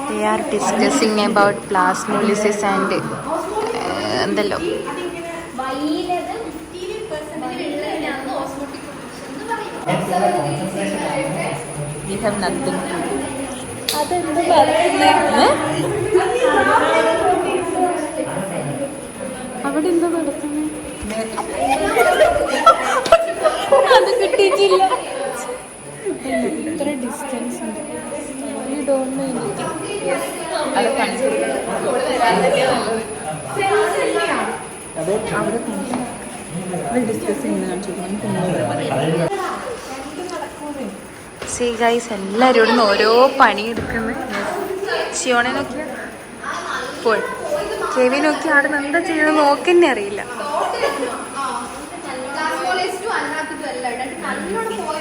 They are discussing about plasmolysis and എന്തല്ലോ. We have nothing to do. അതെന്ത് പറയുന്നത്? അവിടെ എന്താ നടക്കുന്നത്? അത് കിട്ടിയിട്ടില്ല. ഇത്ര ഡിസ്റ്റൻസ് ഉണ്ട്. You don't know anything. അത് സീ ഗൈസ്, എല്ലാവരും ഓരോ പണിയെടുക്കുന്നു. ഷിയോണെ നോക്കിയാ പോൾ, കെവി നോക്കി അവിടെ എന്താ ചെയ്യുന്നത് നോക്കെന്നെ അറിയില്ല.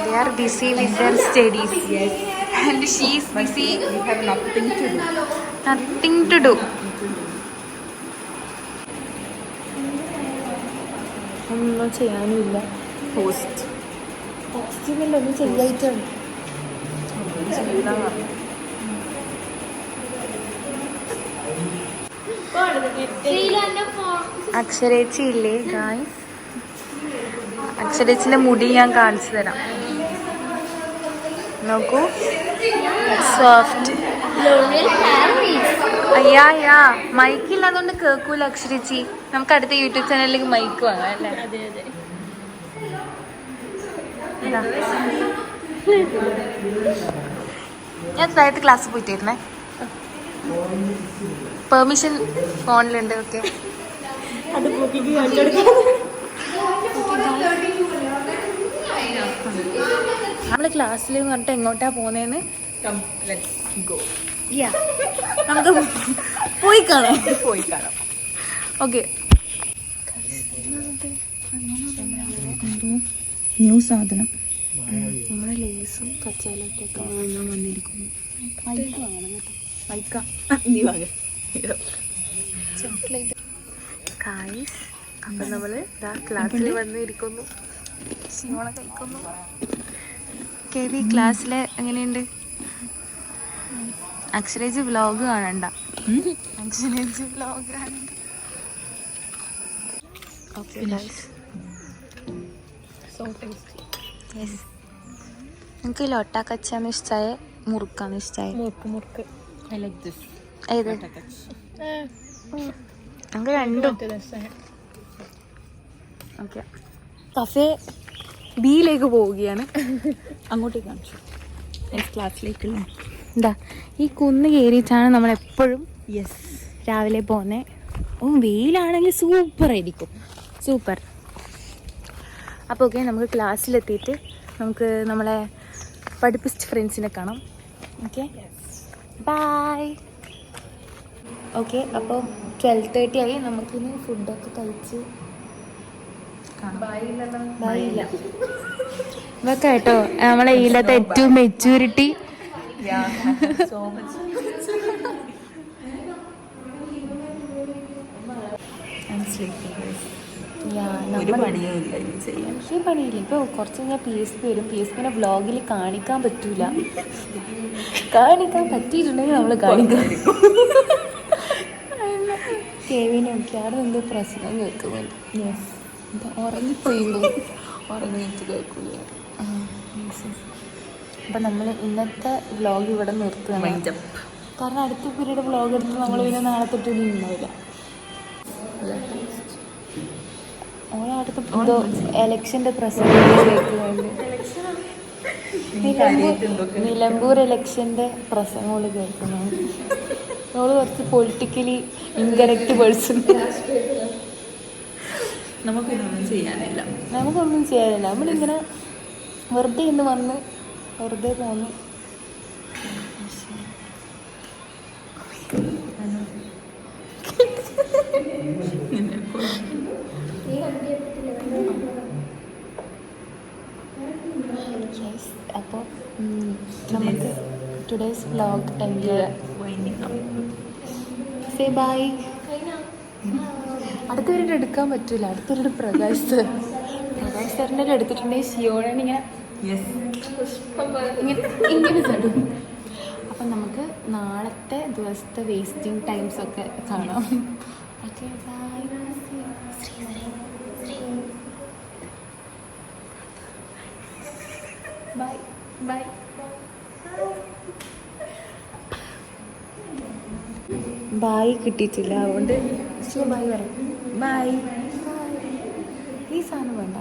They are busy with their studies. Yes. And she is busy. We have nothing to do. Nothing to do. ഒന്നും ചെയ്യാനുമില്ല. പോസ്റ്റിങ്ങിൽ ഒന്നും ചെയ്യായിട്ടാണ്. അക്ഷരേച്ചി ഇല്ലേ ഗായ്സ്? അക്ഷരേച്ചിന്റെ മുടി ഞാൻ കാണിച്ചു തരാം. നോക്കൂ, സോഫ്റ്റ്. അയ്യാ മൈക്കില്ലാതുകൊണ്ട് കേൾക്കൂല അക്ഷരേച്ചി. നമുക്ക് അടുത്ത യൂട്യൂബ് ചാനലിലേക്ക് മൈക്ക് വാങ്ങാം അല്ലേ? ഞാൻ താഴത്ത് ക്ലാസ് പോയിട്ടായിരുന്നേ. പെർമിഷൻ ഫോണിലുണ്ട്. ഓക്കെ, നമ്മള് ക്ലാസ്സിൽ പറഞ്ഞിട്ട് എങ്ങോട്ടാ പോന്നേന്ന് നമുക്ക് പോയി കാണാം. ഓക്കെ, ന്യൂ സാധനം. നമ്മുടെ ലേസും കച്ചാലൊക്കെ വാങ്ങാൻ വന്നിരിക്കുന്നു. മൈക്ക് വാങ്ങണം കേട്ടോ. മൈക്ക നീ വാങ്ങ ചോക്ലേറ്റ് കായ്സ്. അപ്പം നമ്മൾ ക്ലാസ്സിൽ വന്നിരിക്കുന്നു. സിയോണ കഴിക്കുന്നു. കെവി ക്ലാസ്സിലെ എങ്ങനെയുണ്ട്? അക്ഷരേജ് വ്ലോഗ് കാണണ്ട. അക്ഷരേജ് വ്ലോഗ് കാണണ്ട. Okay guys, yes. എനിക്ക് ലോട്ട കച്ചാന്ന് ഇഷ്ടമായ മുറുക്കാന്ന് ഇഷ്ടമായ മുറുക്ക്. ഏത്? നമുക്ക് രണ്ടും. ഓക്കെ, കഫേ ബിയിലേക്ക് പോവുകയാണ്. അങ്ങോട്ടേക്ക് കാണിച്ചു ക്ലാസ്സിലേക്കുള്ള. എന്താ ഈ കുന്ന് കയറിയിട്ടാണ് നമ്മളെപ്പോഴും രാവിലെ പോകുന്നത്. വെയിലാണെങ്കിൽ സൂപ്പറായിരിക്കും, സൂപ്പർ. അപ്പോൾ ഓക്കെ, നമുക്ക് ക്ലാസ്സിലെത്തിയിട്ട് നമുക്ക് നമ്മളെ പഠിപ്പിച്ച ഫ്രണ്ട്സിനെ കാണാം. Okay, by. ഓക്കെ, അപ്പോൾ 12:30 ആയി. നമുക്കിനി ഫുഡൊക്കെ കഴിച്ച് ഇതൊക്കെ കേട്ടോ നമ്മളെ ഇതിലത്തെ ഏറ്റവും മെച്യൂരിറ്റി. എനിക്ക് പണിയില്ല. ഇപ്പോൾ കുറച്ച് കഴിഞ്ഞാൽ PSP വരും. PSPനെ വ്ളോഗിൽ കാണിക്കാൻ പറ്റൂല. കാണിക്കാൻ പറ്റിയിട്ടുണ്ടെങ്കിൽ നമ്മൾ കാണിക്കാം. കെവി നോക്കിയാൽ എന്തോ പ്രശ്നം കേൾക്കുന്നുണ്ട്. ഉറങ്ങിയിട്ട് കേൾക്കൂല. അപ്പം നമ്മൾ ഇന്നത്തെ വ്ളോഗ് ഇവിടെ നിർത്തുകയാണ്. കാരണം അടുത്ത പീരീഡ് വ്ളോഗ് എടുത്ത് നമ്മൾ പിന്നെ നാളെ തൊട്ടൊന്നും ഉണ്ടാവില്ല. ഓളടുത്ത് എന്തോ എലക്ഷൻ്റെ പ്രസംഗം കേൾക്കുന്നുണ്ട്. നിലമ്പൂർ എലക്ഷൻ്റെ പ്രസംഗങ്ങൾ കേൾക്കുന്നുണ്ട്. ഓള് കുറച്ച് പൊളിറ്റിക്കലി ഇൻകറക്റ്റ് പേഴ്സൺ. നമുക്കൊന്നും ചെയ്യാനില്ല. നമ്മളിങ്ങനെ വെറുതെ ഇന്ന് വന്ന് വെറുതെ പോന്നു. അപ്പോൾ നമുക്ക് ടുഡേസ് വ്ളോഗ് എൻഡ് ചെയ്യാം. Say bye. അടുത്ത പീരീഡ് എടുക്കാൻ പറ്റില്ല. അടുത്ത പീരീഡ് പ്രകാശ് സാറിൻ്റെ എടുത്തിട്ടുണ്ടെങ്കിൽ ഷിയോണാണ് ഇങ്ങനെ ഇങ്ങനെ തടും. അപ്പം നമുക്ക് നാളത്തെ ദിവസത്തെ വേസ്റ്റിംഗ് ടൈംസ് ഒക്കെ കാണാം. Okay bye bye. ബായ് കിട്ടിയിട്ടില്ല, അതുകൊണ്ട് ബായ് പറയും. ബായ്. ഈ സാധനം വേണ്ട.